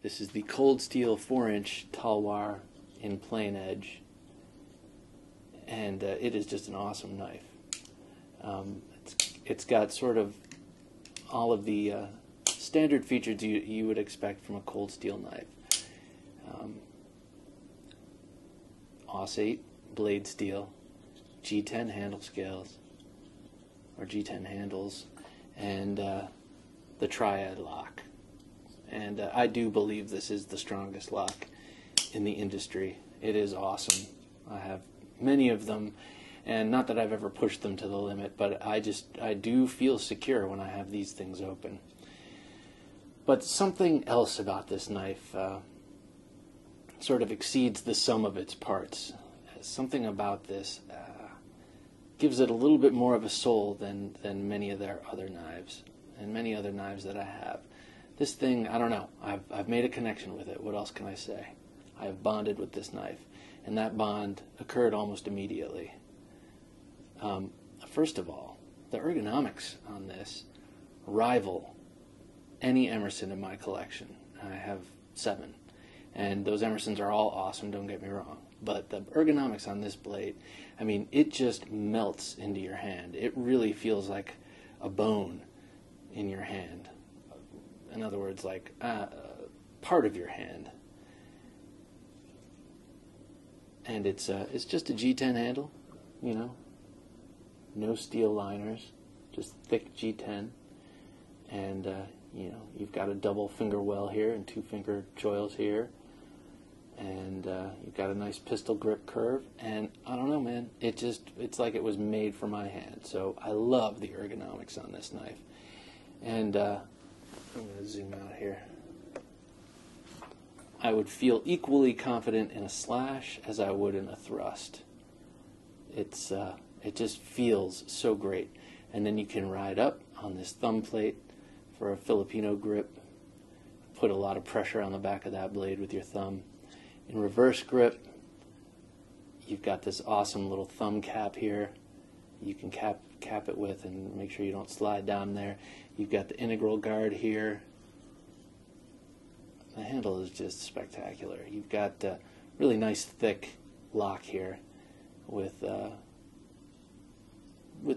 This is the Cold Steel 4-inch Talwar in plain edge, and it is just an awesome knife. It's got sort of all of the standard features you would expect from a cold steel knife. Aus 8 blade steel, G10 handle scales, or G10 handles, and the triad lock. And I do believe this is the strongest lock in the industry. It is awesome. I have many of them, and not that I've ever pushed them to the limit, but I do feel secure when I have these things open. But something else about this knife sort of exceeds the sum of its parts. Something about this gives it a little bit more of a soul than many of their other knives, and many other knives that I have. This thing, I don't know, I've made a connection with it. What else can I say? I have bonded with this knife, and that bond occurred almost immediately. First of all, the ergonomics on this rival any Emerson in my collection. I have 7, and those Emersons are all awesome, don't get me wrong. But the ergonomics on this blade, I mean, it just melts into your hand. It really feels like a bone in your hand. In other words, like part of your hand. And it's just a G10 handle, you know, no steel liners, just thick G10, and you know, you've got a double finger well here and 2 finger choils here, and you've got a nice pistol grip curve, and I don't know, man, it's like it was made for my hand. So I love the ergonomics on this knife. And I'm going to zoom out here. I would feel equally confident in a slash as I would in a thrust. It just feels so great. And then you can ride up on this thumb plate for a Filipino grip. Put a lot of pressure on the back of that blade with your thumb. In reverse grip, you've got this awesome little thumb cap here. You can cap it with and make sure you don't slide down there. You've got the integral guard here. The handle is just spectacular. You've got a really nice thick lock here with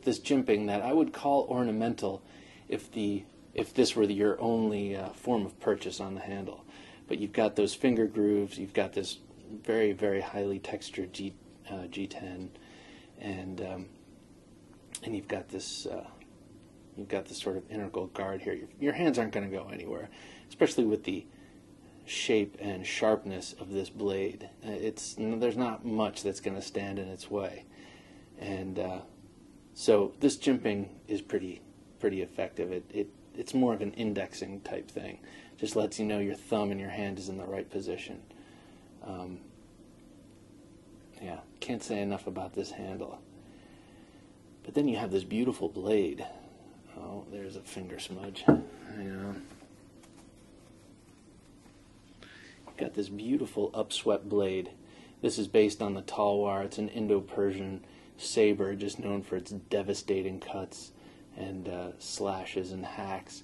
this jimping that I would call ornamental if this were your only form of purchase on the handle. But you've got those finger grooves. You've got this very, very highly textured G10, and you've got this sort of integral guard here. Your hands aren't going to go anywhere, especially with the shape and sharpness of this blade. There's not much that's going to stand in its way, and so this jimping is pretty effective. It's more of an indexing type thing. Just lets you know your thumb and your hand is in the right position. Yeah, can't say enough about this handle. But then you have this beautiful blade. Oh, there's a finger smudge. Hang on. You've got this beautiful upswept blade. This is based on the Talwar. It's an Indo-Persian saber, just known for its devastating cuts and slashes and hacks.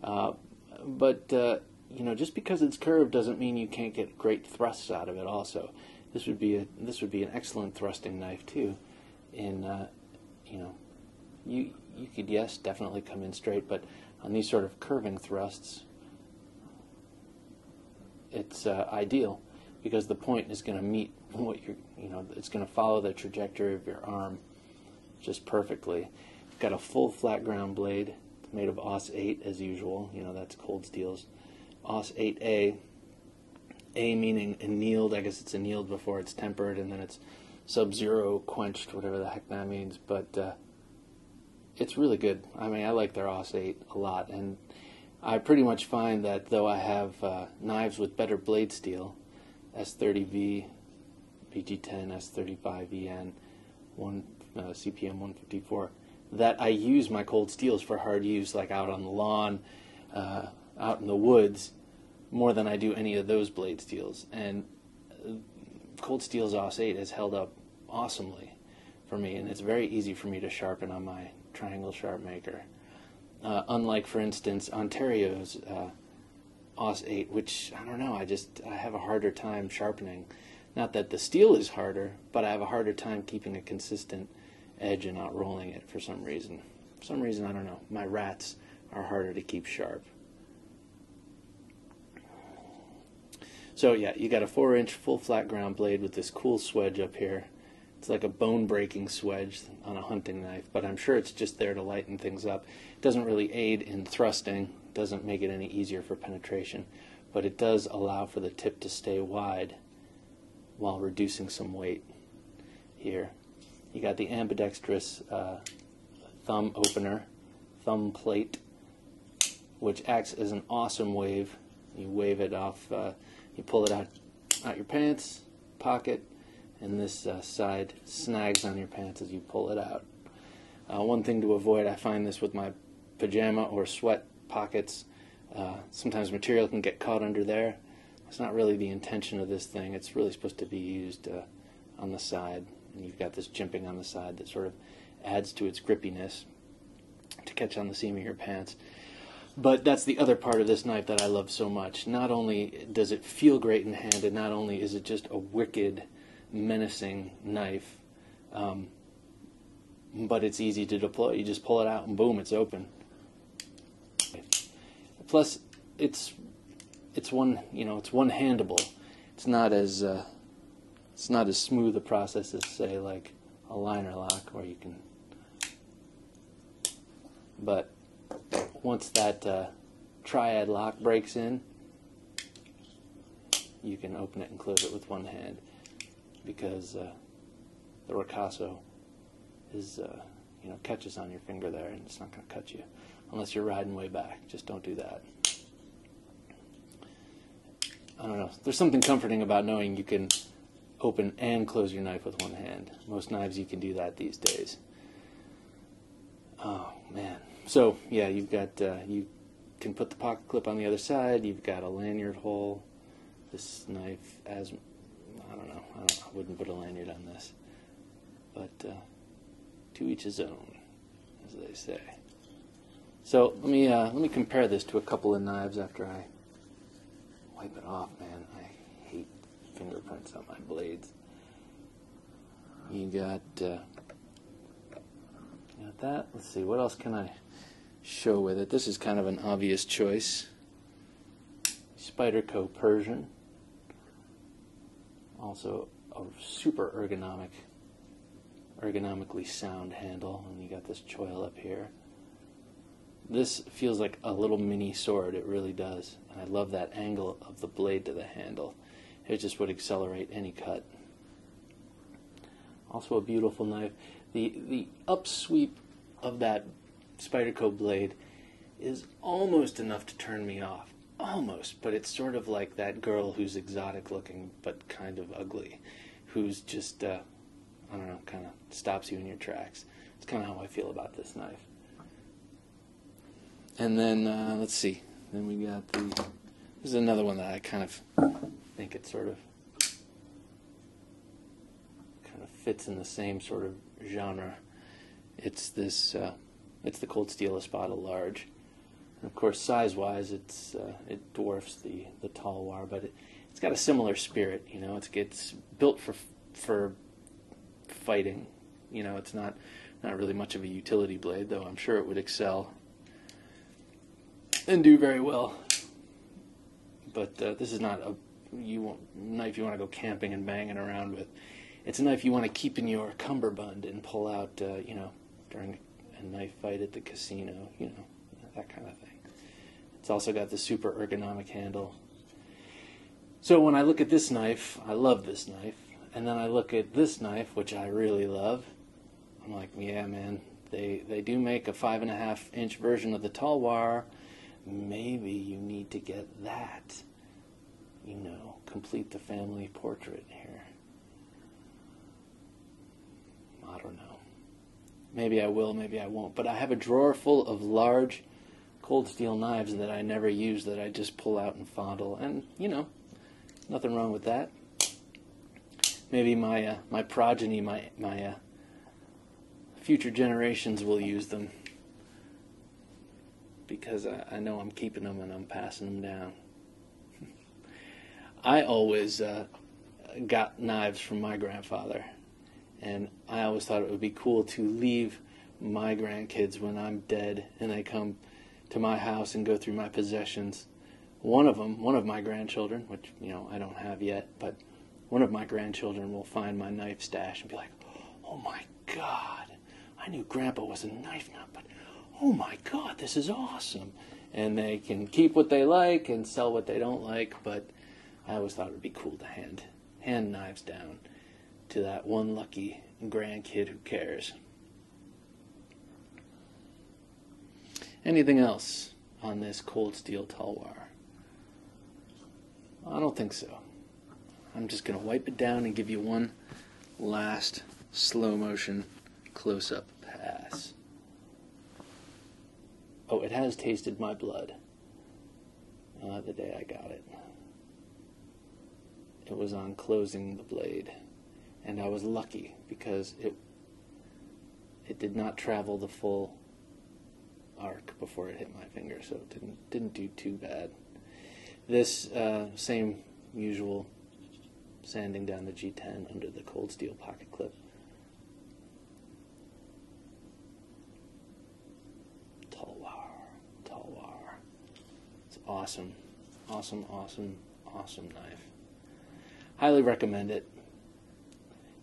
But you know, just because it's curved doesn't mean you can't get great thrusts out of it. Also, this would be an excellent thrusting knife too. In you know, you could, yes, definitely come in straight, but on these sort of curving thrusts, it's ideal because the point is going to meet what it's going to follow the trajectory of your arm just perfectly. You've got a full flat ground blade. It's made of Aus 8 as usual. You know, that's Cold Steel's Aus 8A. A meaning annealed. I guess it's annealed before it's tempered, and then it's sub-zero quenched, whatever the heck that means. But it's really good. I mean, I like their Aus 8 a lot, and I pretty much find that though I have knives with better blade steel, S30V, PG10, S35EN, CPM 154, that I use my cold steels for hard use, like out on the lawn, out in the woods, more than I do any of those blade steels. And Cold Steel's Aus 8 has held up awesomely for me, and it's very easy for me to sharpen on my triangle sharp maker. Unlike, for instance, Ontario's Aus 8, which, I don't know, I have a harder time sharpening. Not that the steel is harder, but I have a harder time keeping a consistent edge and not rolling it for some reason. For some reason, I don't know, my rats are harder to keep sharp. So yeah, you got a 4-inch full flat ground blade with this cool swedge up here. It's like a bone-breaking swedge on a hunting knife, but I'm sure it's just there to lighten things up. It doesn't really aid in thrusting, doesn't make it any easier for penetration, but it does allow for the tip to stay wide while reducing some weight here. You got the ambidextrous thumb opener, thumb plate, which acts as an awesome wave. You wave it off, you pull it out your pants, pocket, and this side snags on your pants as you pull it out. One thing to avoid, I find this with my pajama or sweat pockets, sometimes material can get caught under there. It's not really the intention of this thing. It's really supposed to be used on the side, and you've got this jimping on the side that sort of adds to its grippiness to catch on the seam of your pants. But that's the other part of this knife that I love so much. Not only does it feel great in hand, and not only is it just a wicked, menacing knife, but it's easy to deploy. You just pull it out and boom, it's open. Plus, it's one-handable. It's not as smooth a process as, say, like a liner lock, where you can. But once that triad lock breaks in, you can open it and close it with one hand, because the ricasso is catches on your finger there, and it's not going to cut you unless you're riding way back. Just don't do that. I don't know. There's something comforting about knowing you can open and close your knife with one hand. Most knives you can do that these days. Oh man. So yeah, you've got you can put the pocket clip on the other side. You've got a lanyard hole. This knife, as I don't know, I wouldn't put a lanyard on this, but to each his own, as they say. So let me compare this to a couple of knives after I wipe it off. Man, I hate fingerprints on my blades. You got that. Let's see, what else can I show with it? This is kind of an obvious choice. Spyderco Persian. Also a super ergonomically sound handle, and you got this choil up here. This feels like a little mini sword, it really does. And I love that angle of the blade to the handle. It just would accelerate any cut. Also a beautiful knife. The upsweep of that Spyderco blade is almost enough to turn me off. Almost, but it's sort of like that girl who's exotic looking but kind of ugly, who's just, I don't know, kind of stops you in your tracks. It's kind of how I feel about this knife. And then, let's see, then we got this is another one that I kind of think it sort of fits in the same sort of genre. It's this, it's the Cold Steel Espada Large. And of course, size-wise, it dwarfs the Talwar, but it's got a similar spirit. You know, it's built for fighting. You know, it's not really much of a utility blade, though I'm sure it would excel and do very well. But this is not a knife you want to go camping and banging around with. It's a knife you want to keep in your cummerbund and pull out, during a knife fight at the casino, that kind of thing. It's also got the super ergonomic handle. So when I look at this knife, I love this knife, and then I look at this knife, which I really love. I'm like, yeah, man, they do make a 5.5-inch version of the Talwar. Maybe you need to get that. Complete the family portrait here. I don't know. Maybe I will, maybe I won't. But I have a drawer full of large cold steel knives that I never use, that I just pull out and fondle. And, nothing wrong with that. Maybe my progeny, my future generations will use them, because I know I'm keeping them and I'm passing them down. I always got knives from my grandfather, and I always thought it would be cool to leave my grandkids when I'm dead and they come to my house and go through my possessions. One of my grandchildren, which, you know, I don't have yet, but one of my grandchildren will find my knife stash and be like, oh my God, I knew Grandpa was a knife nut, but oh my God, this is awesome. And they can keep what they like and sell what they don't like, but I always thought it would be cool to hand knives down to that one lucky grandkid who cares. Anything else on this cold steel Talwar? I don't think so. I'm just going to wipe it down and give you one last slow motion close-up pass. Oh, it has tasted my blood the day I got it. It was on closing the blade, and I was lucky because it did not travel the full arc before it hit my finger, so it didn't do too bad. This same usual sanding down the G10 under the cold steel pocket clip. Talwar. It's awesome. Awesome knife. Highly recommend it.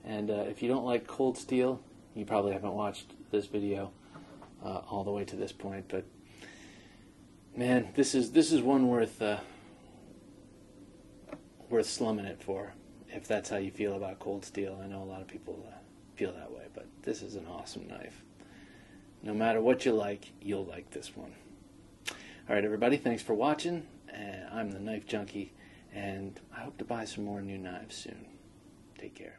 And if you don't like cold steel, you probably haven't watched this video all the way to this point, but man, this is one worth slumming it for, if that's how you feel about cold steel. I know a lot of people feel that way, but this is an awesome knife. No matter what you like, you'll like this one. All right, everybody, thanks for watching. I'm the Knife Junkie, and I hope to buy some more new knives soon. Take care.